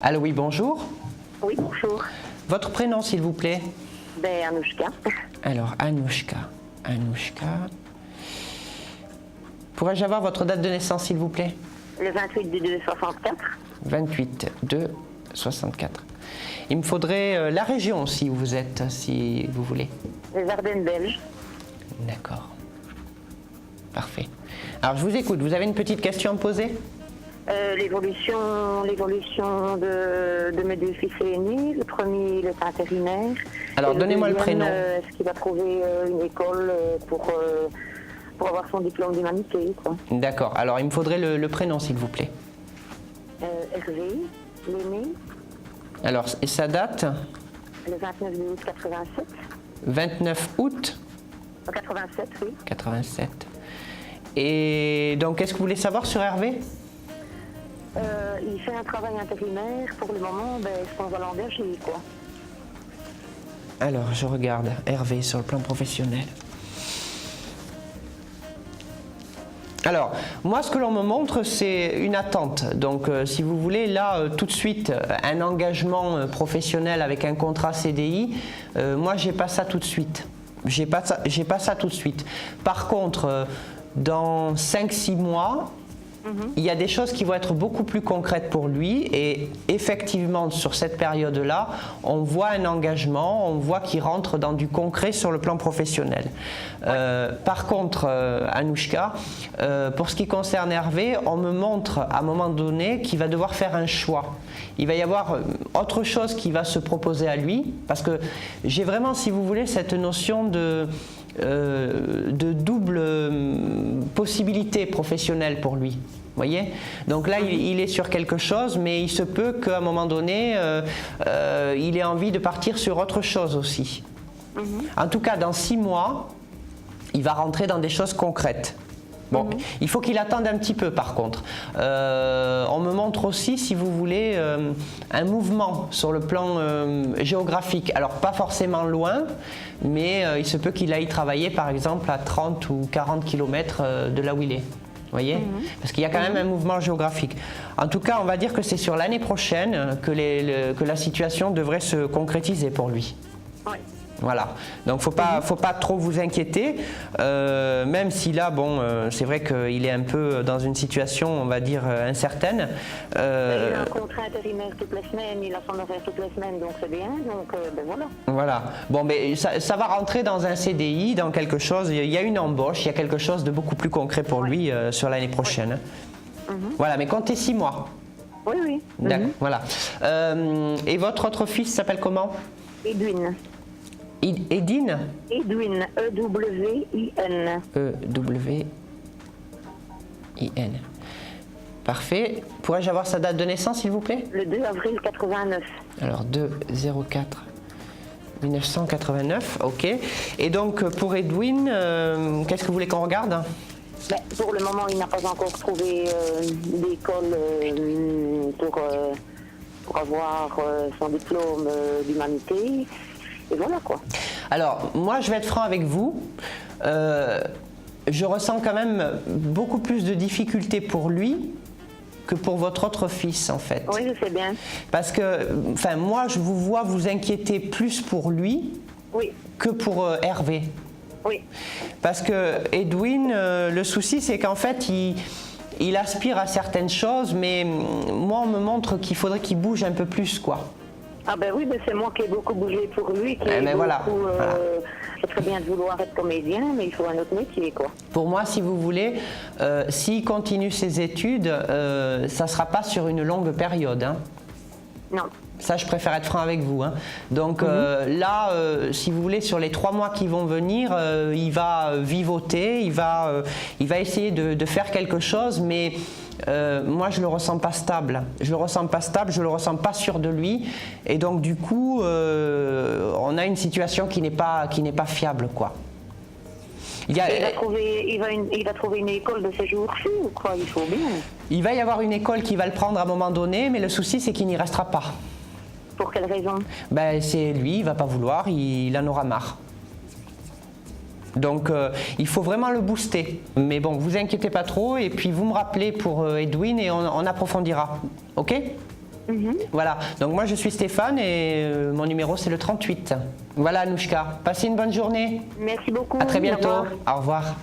Allô, oui, bonjour. Oui, bonjour. Votre prénom, s'il vous plaît? Anouchka. Alors, Anouchka. Pourrais-je avoir votre date de naissance, s'il vous plaît? Le 28/2/64. 28/2/64. Il me faudrait la région, si vous êtes, si vous voulez. Les Ardennes belges. D'accord. Parfait. Alors, je vous écoute. Vous avez une petite question à me poser? L'évolution de mes deux fils aînés. Le premier, il est intérimaire. Alors, donnez-moi le prénom. Est-ce qu'il va trouver une école pour avoir son diplôme d'humanité, quoi. D'accord. Alors, il me faudrait le prénom, s'il vous plaît. Hervé, l'aîné. Alors, et sa date? Le 29/8/87. 29 août 87, oui. 87. Et donc, qu'est-ce que vous voulez savoir sur Hervé? Il fait un travail intérimaire. Pour le moment, est-ce qu'on va l'engager, quoi? Alors, je regarde Hervé sur le plan professionnel. Alors, moi, ce que l'on me montre, c'est une attente. Donc, si vous voulez, là, tout de suite, un engagement professionnel avec un contrat CDI, moi, j'ai pas ça tout de suite. J'ai pas ça tout de suite. Par contre, dans 5-6 mois, il y a des choses qui vont être beaucoup plus concrètes pour lui et effectivement sur cette période-là, on voit un engagement, on voit qu'il rentre dans du concret sur le plan professionnel. Par contre, Anouchka, pour ce qui concerne Hervé, on me montre à un moment donné qu'il va devoir faire un choix. Il va y avoir autre chose qui va se proposer à lui parce que j'ai vraiment, si vous voulez, cette notion de double possibilité professionnelle pour lui. Voyez? Donc là, il est sur quelque chose, mais il se peut qu'à un moment donné, il ait envie de partir sur autre chose aussi. En tout cas, dans 6 mois, il va rentrer dans des choses concrètes. Bon, il faut qu'il attende un petit peu par contre. On me montre aussi, si vous voulez, un mouvement sur le plan géographique. Alors pas forcément loin, mais il se peut qu'il aille travailler par exemple à 30 ou 40 km de là où il est. Voyez? Parce qu'il y a quand même un mouvement géographique. En tout cas, on va dire que c'est sur l'année prochaine que la situation devrait se concrétiser pour lui. Oui. Voilà, donc faut pas trop vous inquiéter, même si là, bon, c'est vrai qu'il est un peu dans une situation, on va dire, incertaine. Il a un contrat intérimaire toutes les semaines, il a son horaire toutes les semaines, donc c'est bien, donc voilà. Voilà, bon, mais ça va rentrer dans un CDI, dans quelque chose, il y a une embauche, il y a quelque chose de beaucoup plus concret pour lui sur l'année prochaine. Voilà, mais comptez 6 mois. Oui, oui. D'accord, voilà. Et votre autre fils s'appelle comment? Edwin. Edine? Edwin, E-W-I-N. E-W-I-N. Parfait. Pourrais-je avoir sa date de naissance, s'il vous plaît? Le 2 avril 89. Alors, 2-04-1989, ok. Et donc, pour Edwin, qu'est-ce que vous voulez qu'on regarde? Pour le moment, il n'a pas encore trouvé d'école pour avoir son diplôme d'humanité. Et voilà quoi. Alors, moi je vais être franc avec vous. Je ressens quand même beaucoup plus de difficultés pour lui que pour votre autre fils en fait. Oui, je sais bien. Parce que, enfin, moi je vous vois vous inquiéter plus pour lui que pour Hervé. Oui. Parce que Edwin, le souci c'est qu'en fait il aspire à certaines choses, mais moi on me montre qu'il faudrait qu'il bouge un peu plus quoi. Ah ben oui, c'est moi qui ai beaucoup bougé pour lui, c'est très bien de vouloir être comédien, mais il faut un autre métier quoi. Pour moi, si vous voulez, s'il continue ses études, ça ne sera pas sur une longue période. Hein. Non. Ça, je préfère être franc avec vous. Hein. Donc là, si vous voulez, sur les 3 mois qui vont venir, il va vivoter, il va essayer de faire quelque chose, mais moi, je le ressens pas stable. Je le ressens pas stable, je le ressens pas sûr de lui, et donc du coup, on a une situation qui n'est pas fiable, quoi. Il va trouver une école de ces jours-ci ou quoi? Il faut bien. Il va y avoir une école qui va le prendre à un moment donné, mais le souci, c'est qu'il n'y restera pas. Pour quelle raison? C'est lui, il va pas vouloir, il en aura marre. Donc il faut vraiment le booster. Mais bon, vous inquiétez pas trop et puis vous me rappelez pour Edwin et on approfondira. Ok? Voilà, donc moi je suis Stéphane et mon numéro c'est le 38. Voilà Anouchka, passez une bonne journée. Merci beaucoup. À très bientôt, au revoir.